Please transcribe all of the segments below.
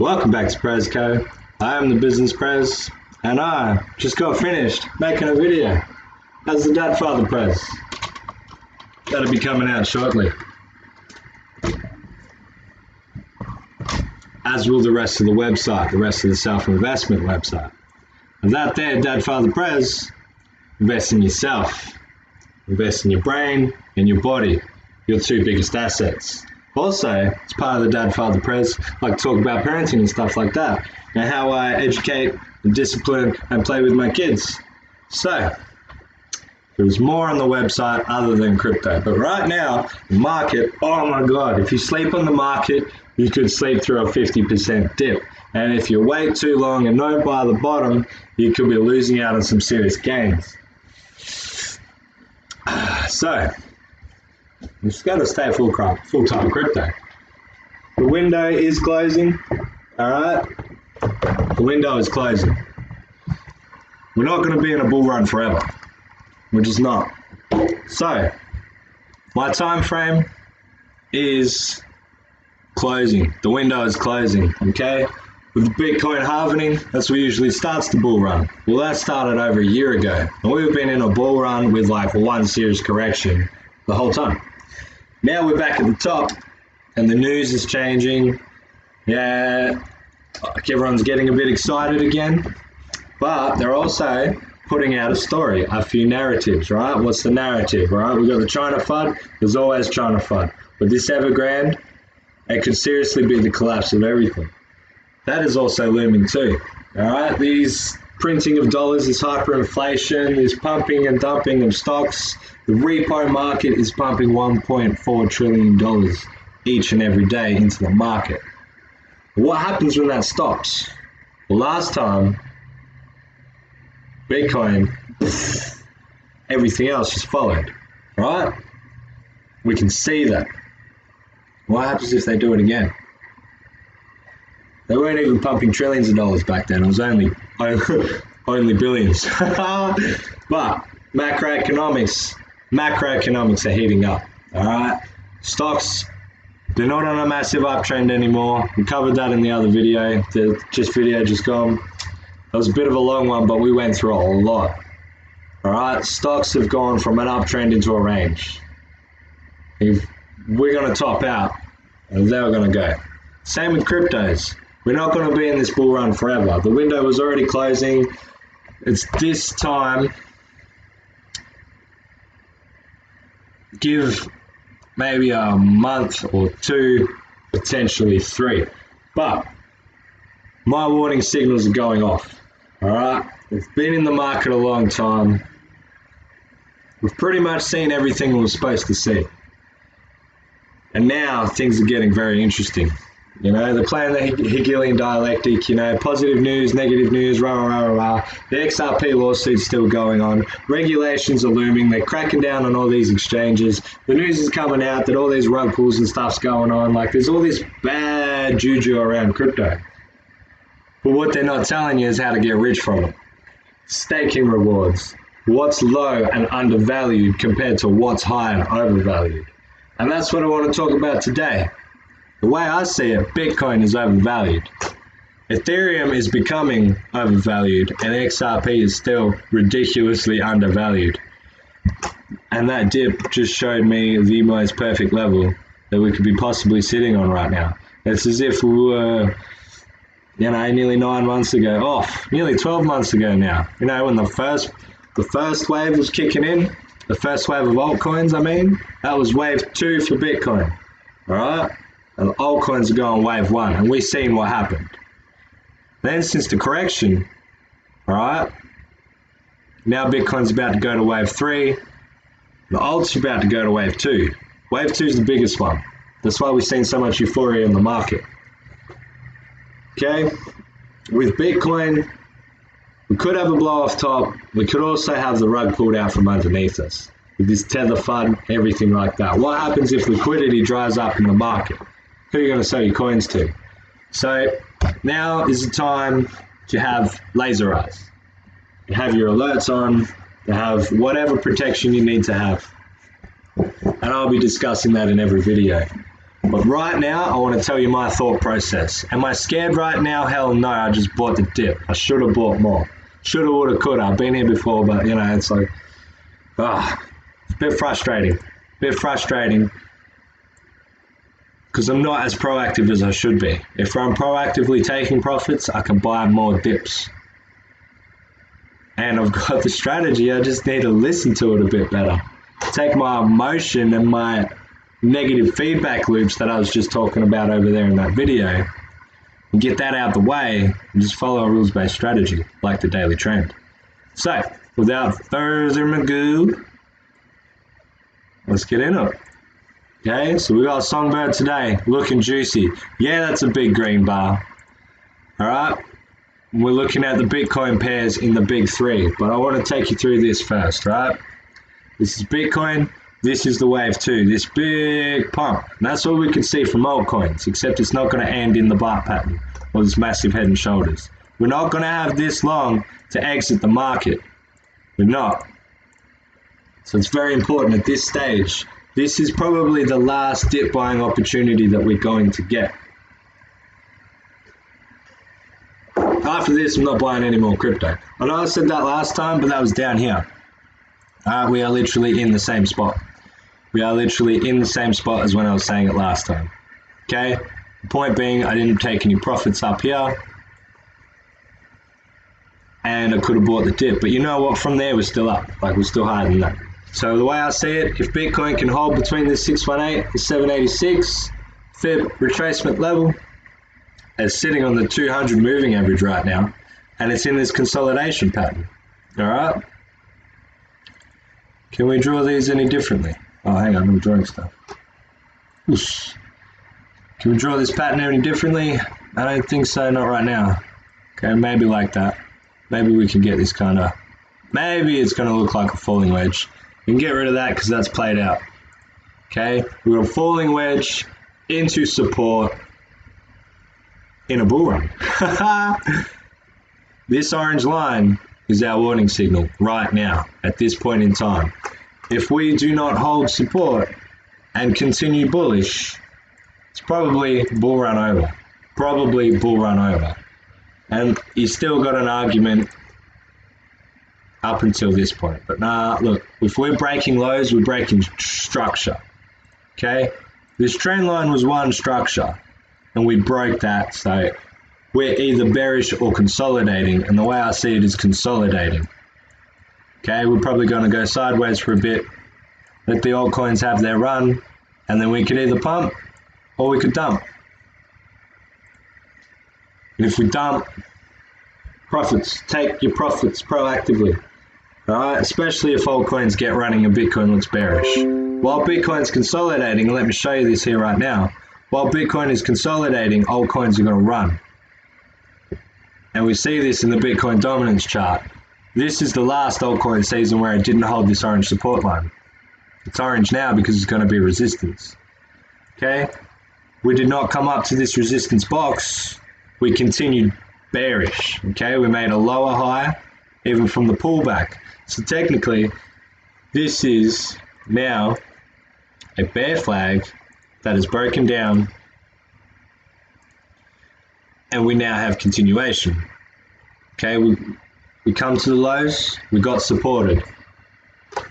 Welcome back to PresCo. I am the business Pres, and I just got finished making a video as the Dad Father Pres. That'll be coming out shortly. As will the rest of the website, the rest of the self-investment website. And that there, Dad Father Pres, invest in yourself. Invest in your brain and your body, your two biggest assets. Also, as part of the Dad Father Pres, I like to talk about parenting and stuff like that, and how I educate and discipline and play with my kids. So, there's more on the website other than crypto. But right now, the market, oh my God, if you sleep on the market, you could sleep through a 50% dip. And if you wait too long and don't buy the bottom, you could be losing out on some serious gains. So, you just got to stay full-time crypto. The window is closing, all right? The window is closing. We're not going to be in a bull run forever. We're just not. So, my time frame is closing. The window is closing, okay? With Bitcoin halvening, that's what usually starts the bull run. Well, that started over a year ago, and we've been in a bull run with like one serious correction the whole time. Now we're back at the top, and the news is changing. Yeah, like everyone's getting a bit excited again, but they're also putting out a story, a few narratives, right? What's the narrative, right? We've got the China FUD. There's always China FUD. But this Evergrande, it could seriously be the collapse of everything. That is also looming too, all right? These printing of dollars, this hyperinflation, this pumping and dumping of stocks. The repo market is pumping $1.4 trillion each and every day into the market. What happens when that stops? Well, last time, Bitcoin, everything else just followed, right? We can see that. What happens if they do it again? They weren't even pumping trillions of dollars back then. It was only billions. But macroeconomics are heating up. All right, stocks, they're not on a massive uptrend anymore. We covered that in the other video. The video just gone. That was a bit of a long one, but we went through a lot. All right, stocks have gone from an uptrend into a range. If we're going to top out, and then we're going to go. Same with cryptos. We're not going to be in this bull run forever. The window was already closing. It's this time. Give maybe a month or two, potentially 3. But my warning signals are going off. All right? We've been in the market a long time. We've pretty much seen everything we were supposed to see. And now things are getting very interesting. You know, they're playing the Hegelian dialectic, you know, positive news, negative news, rah, rah, rah, rah. The XRP lawsuit's still going on. Regulations are looming. They're cracking down on all these exchanges. The news is coming out that all these rug pulls and stuff's going on. Like, there's all this bad juju around crypto. But what they're not telling you is how to get rich from it. Staking rewards. What's low and undervalued compared to what's high and overvalued. And that's what I want to talk about today. The way I see it, Bitcoin is overvalued. Ethereum is becoming overvalued, and XRP is still ridiculously undervalued. And that dip just showed me the most perfect level that we could be possibly sitting on right now. It's as if we were, you know, nearly 9 months ago, nearly 12 months ago now. You know, when the first wave was kicking in, the first wave of altcoins, that was wave 2 for Bitcoin, all right? And the altcoins are going wave 1, and we've seen what happened. Then since the correction, all right, now Bitcoin's about to go to wave 3, the alt's about to go to wave 2. Wave 2 is the biggest one. That's why we've seen so much euphoria in the market. Okay, with Bitcoin, we could have a blow off top. We could also have the rug pulled out from underneath us. With this tether FUD, everything like that. What happens if liquidity dries up in the market? Who are you going to sell your coins to? So now is the time to have laser eyes. You have your alerts on, to have whatever protection you need to have. And I'll be discussing that in every video. But right now, I want to tell you my thought process. Am I scared right now? Hell no, I just bought the dip. I should have bought more. Shoulda, woulda, coulda. I've been here before, but you know, it's like, it's a bit frustrating. Because I'm not as proactive as I should be. If I'm proactively taking profits, I can buy more dips. And I've got the strategy, I just need to listen to it a bit better. Take my emotion and my negative feedback loops that I was just talking about over there in that video and get that out the way and just follow a rules-based strategy like the daily trend. So, without further ado, let's get into it. Okay, so we got Songbird today, looking juicy. Yeah, that's a big green bar. All right, we're looking at the Bitcoin pairs in the big three, but I want to take you through this first, right? This is Bitcoin. This is the wave 2, this big pump. And that's what we can see from altcoins, except it's not going to end in the bar pattern or this massive head and shoulders. We're not going to have this long to exit the market. We're not. So it's very important at this stage. This is probably the last dip buying opportunity that we're going to get. After this, I'm not buying any more crypto. I know I said that last time, but that was down here. We are literally in the same spot. We are literally in the same spot as when I was saying it last time. Okay? The point being, I didn't take any profits up here. And I could have bought the dip. But you know what? From there, we're still up. Like, we're still higher than that. So the way I see it, if Bitcoin can hold between the 618 and 786 Fib retracement level, it's sitting on the 200 moving average right now. And it's in this consolidation pattern. All right? Can we draw these any differently? Oh, hang on, I'm drawing stuff. Oosh. Can we draw this pattern any differently? I don't think so, not right now. Okay, maybe like that. Maybe we can get this kind of... Maybe it's going to look like a falling wedge. We can get rid of that because that's played out. Okay, we've got a falling wedge into support in a bull run. This orange line is our warning signal right now, at this point in time. If we do not hold support and continue bullish, it's probably bull run over. Probably bull run over. And you still got an argument up until this point. But nah, look, if we're breaking lows, we're breaking structure. Okay? This trend line was one structure, and we broke that, so we're either bearish or consolidating, and the way I see it is consolidating. Okay, we're probably going to go sideways for a bit, let the altcoins have their run, and then we could either pump or we could dump. And if we dump, profits, take your profits proactively. Alright, especially if altcoins get running and Bitcoin looks bearish. While Bitcoin's consolidating, let me show you this here right now. While Bitcoin is consolidating, altcoins are going to run. And we see this in the Bitcoin dominance chart. This is the last altcoin season where it didn't hold this orange support line. It's orange now because it's going to be resistance. Okay? We did not come up to this resistance box. We continued bearish. Okay? We made a lower high even from the pullback. So technically, this is now a bear flag that is broken down, and we now have continuation. Okay, we come to the lows, we got supported,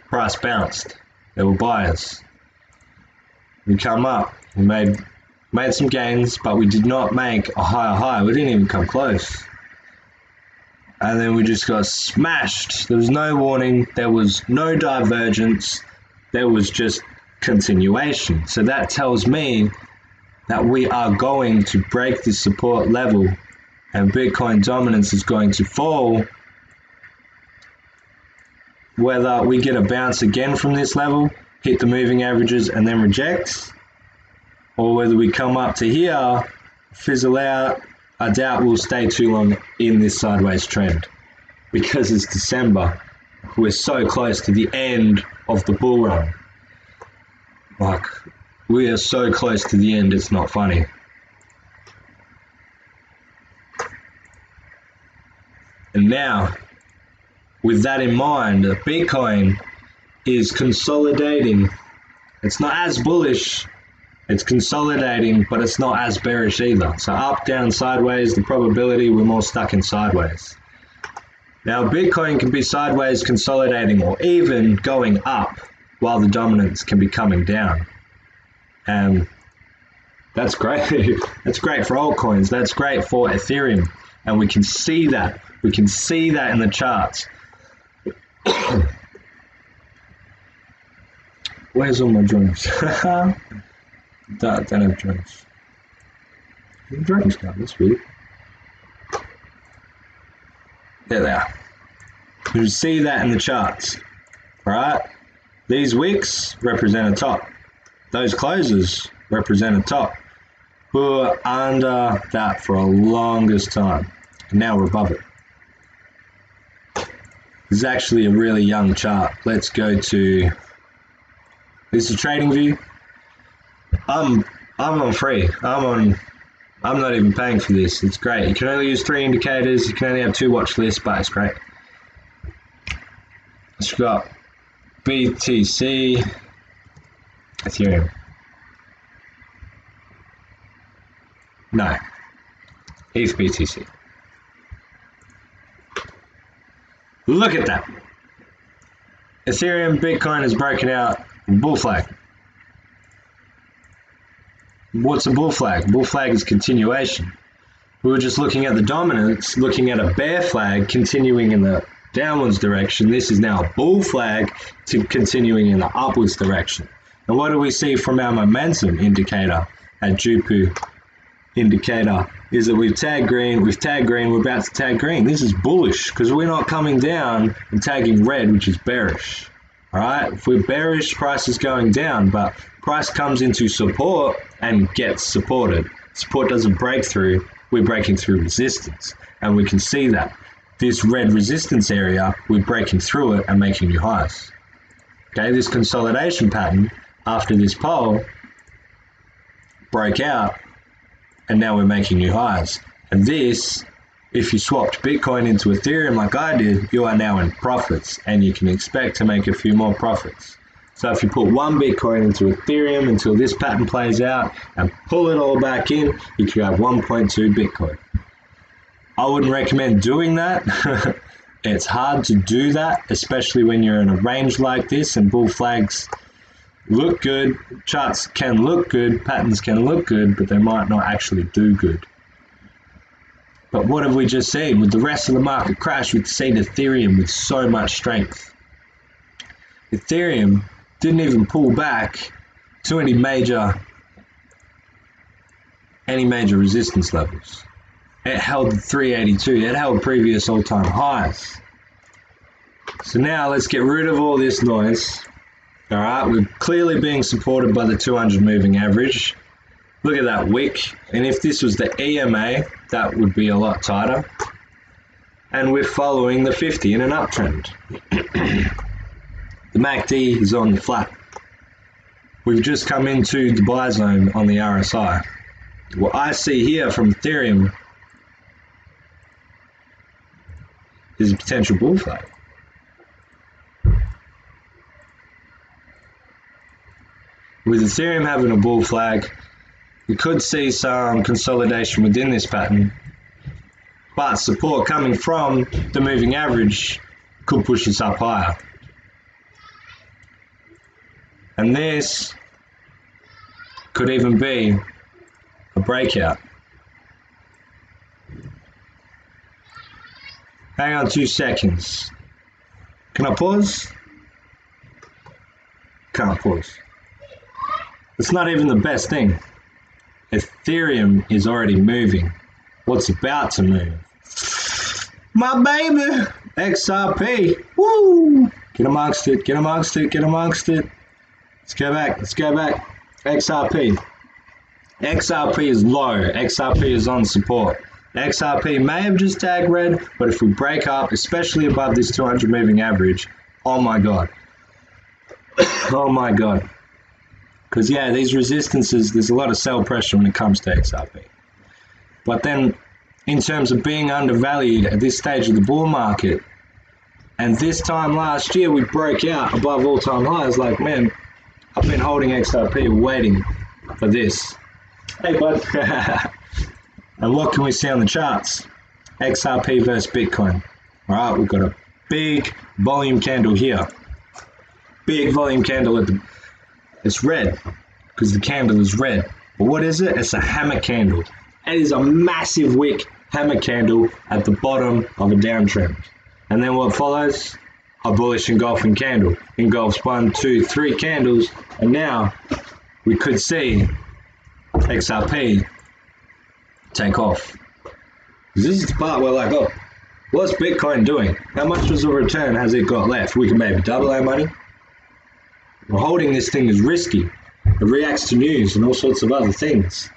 price bounced, there were buyers. We come up, we made some gains, but we did not make a higher high, we didn't even come close. And then we just got smashed. There was no warning, there was no divergence, there was just continuation. So that tells me that we are going to break this support level and Bitcoin dominance is going to fall. Whether we get a bounce again from this level, hit the moving averages and then reject, or whether we come up to here, fizzle out, I doubt we'll stay too long in this sideways trend because it's December. We're so close to the end of the bull run. Like, we are so close to the end, it's not funny. And now, with that in mind, Bitcoin is consolidating. It's not as bullish It's consolidating, but it's not as bearish either. So up, down, sideways, the probability we're more stuck in sideways. Now Bitcoin can be sideways consolidating or even going up while the dominance can be coming down. And that's great. That's great for altcoins. That's great for Ethereum. And we can see that. We can see that in the charts. Where's all my drones? Don't have drones. The drones gone. That's weird. There they are. You can see that in the charts. Right? These wicks represent a top. Those closes represent a top. We were under that for a longest time. And now we're above it. This is actually a really young chart. Let's go to... This is trading view. I'm on free. I'm not even paying for this. It's great. You can only use 3 indicators. You can only have 2 watch lists, but it's great. So we've got BTC, Ethereum. No. ETH BTC. Look at that. Ethereum, Bitcoin has broken out bull flag. What's a bull flag? Bull flag is continuation. We were just looking at the dominance, looking at a bear flag continuing in the downwards direction. This is now a bull flag to continuing in the upwards direction. And what do we see from our momentum indicator at Jupu indicator is that we've tagged green, we're about to tag green. This is bullish because we're not coming down and tagging red, which is bearish. All right, if we're bearish, price is going down, but price comes into support and gets supported. Support doesn't break through, we're breaking through resistance. And we can see that. This red resistance area, we're breaking through it and making new highs. Okay, this consolidation pattern after this pole broke out and now we're making new highs. And this, if you swapped Bitcoin into Ethereum like I did, you are now in profits and you can expect to make a few more profits. So if you put 1 Bitcoin into Ethereum until this pattern plays out and pull it all back in, you could have 1.2 Bitcoin. I wouldn't recommend doing that. It's hard to do that, especially when you're in a range like this and bull flags look good, charts can look good, patterns can look good, but they might not actually do good. But what have we just seen? With the rest of the market crash, we've seen Ethereum with so much strength. Ethereum didn't even pull back to any major resistance levels. It held 382. It held previous all-time highs. So now let's get rid of all this noise. All right, we're clearly being supported by the 200 moving average. Look at that wick. And if this was the EMA, that would be a lot tighter. And we're following the 50 in an uptrend. The MACD is on the flat. We've just come into the buy zone on the RSI. What I see here from Ethereum is a potential bull flag. With Ethereum having a bull flag, we could see some consolidation within this pattern, but support coming from the moving average could push us up higher. And this could even be a breakout. Hang on 2 seconds. Can I pause? Can't pause. It's not even the best thing. Ethereum is already moving. What's about to move? My baby! XRP! Woo! Get amongst it, get amongst it, get amongst it. Let's go back, let's go back. XRP. XRP is low. XRP is on support. XRP may have just tagged red, but if we break up, especially above this 200 moving average, oh my god. Oh my god. Because yeah, these resistances, there's a lot of sell pressure when it comes to XRP. But then, in terms of being undervalued at this stage of the bull market, and this time last year we broke out above all-time highs, like man, I've been holding XRP waiting for this. Hey, bud. And what can we see on the charts? XRP versus Bitcoin. All right, we've got a big volume candle here. Big volume candle it's red because the candle is red. But what is it? It's a hammer candle. It is a massive wick hammer candle at the bottom of a downtrend. And then what follows? A bullish engulfing candle. Engulfs 1, 2, 3 candles. And now we could see XRP take off. This is the part where like, oh, what's Bitcoin doing? How much of a return has it got left? We can maybe double our money. Well, holding this thing is risky. It reacts to news and all sorts of other things.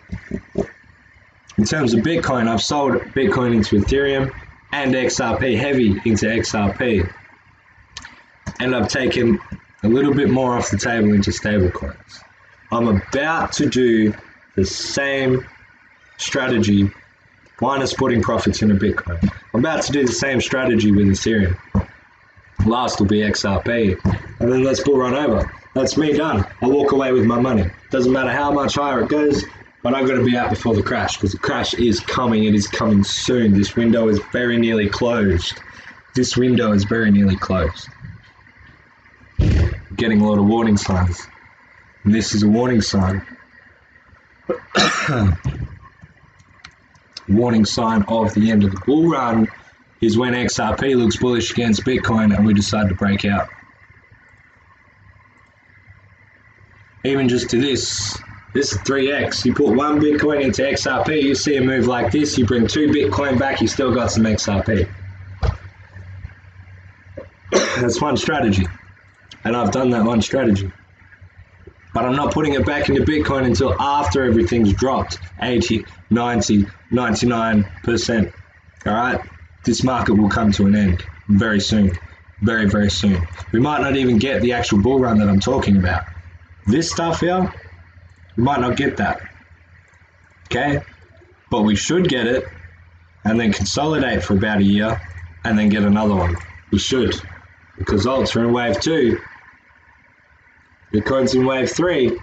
In terms of Bitcoin, I've sold Bitcoin into Ethereum and XRP, heavy into XRP. And I've taken a little bit more off the table into stablecoins. I'm about to do the same strategy, minus putting profits into Bitcoin. I'm about to do the same strategy with Ethereum. Last will be XRP. And then let's bull run over. That's me done. I walk away with my money. Doesn't matter how much higher it goes, but I'm going to be out before the crash, because the crash is coming. It is coming soon. This window is very nearly closed. This window is very nearly closed. Getting a lot of warning signs. And this is a warning sign. Warning sign of the end of the bull run is when XRP looks bullish against Bitcoin and we decide to break out. Even just to this is 3x. You put 1 Bitcoin into XRP, you see a move like this, you bring 2 Bitcoin back, you still got some XRP. That's one strategy. And I've done that one strategy. But I'm not putting it back into Bitcoin until after everything's dropped 80, 90, 99%. All right? This market will come to an end very soon. Very, very soon. We might not even get the actual bull run that I'm talking about. This stuff here, we might not get that. Okay? But we should get it and then consolidate for about a year and then get another one. We should. Because alts are in wave 2. Bitcoin's in wave 3.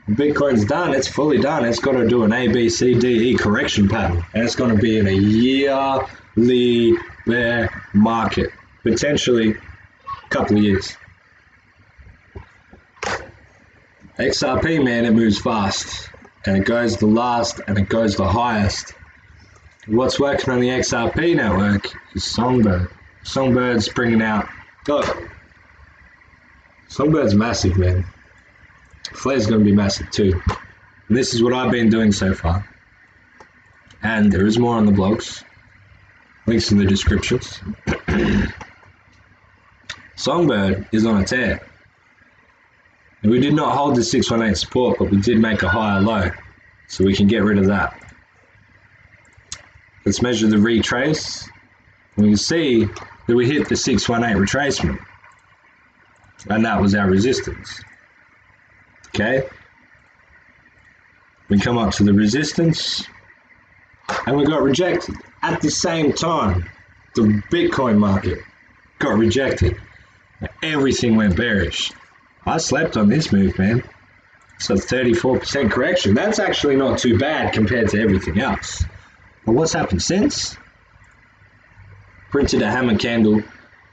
Bitcoin's done. It's fully done. It's got to do an A, B, C, D, E correction pattern. And it's going to be in a yearly bear market. Potentially a couple of years. XRP, man, it moves fast. And it goes the last and it goes the highest. What's working on the XRP network is Songbird. Songbird's bringing out... Look. Songbird's massive, man. Flare's going to be massive too. And this is what I've been doing so far. And there is more on the blogs. Links in the descriptions. Songbird is on a tear. And we did not hold the 618 support, but we did make a higher low. So we can get rid of that. Let's measure the retrace. And we can see that we hit the 618 retracement. And that was our resistance. Okay? We come up to the resistance and we got rejected. At the same time, the Bitcoin market got rejected. Everything went bearish. I slept on this move, man. So 34% correction. That's actually not too bad compared to everything else. But what's happened since? Printed a hammer candle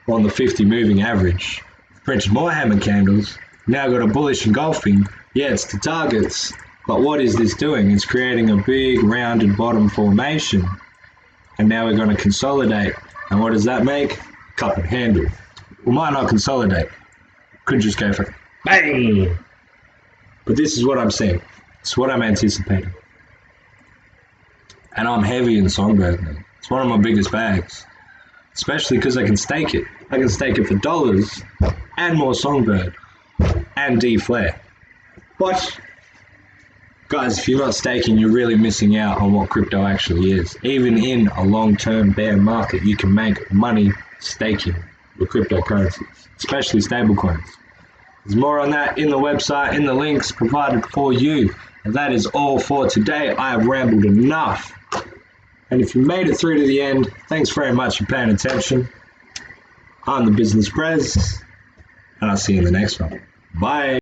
on the 50 moving average. Printed more hammer candles. Now got a bullish engulfing. Yeah, it's the targets. But what is this doing? It's creating a big rounded bottom formation. And now we're going to consolidate. And what does that make? Cup and handle. We might not consolidate. Could just go for bang! But this is what I'm seeing. It's what I'm anticipating. And I'm heavy in Songbird, man. It's one of my biggest bags. Especially because I can stake it. I can stake it for dollars and more Songbird and D-Flare. But, guys, if you're not staking, you're really missing out on what crypto actually is. Even in a long-term bear market, you can make money staking with cryptocurrencies, especially stablecoins. There's more on that in the website, in the links provided for you. And that is all for today. I have rambled enough. And if you made it through to the end, thanks very much for paying attention. I'm the Business Prez, and I'll see you in the next one. Bye.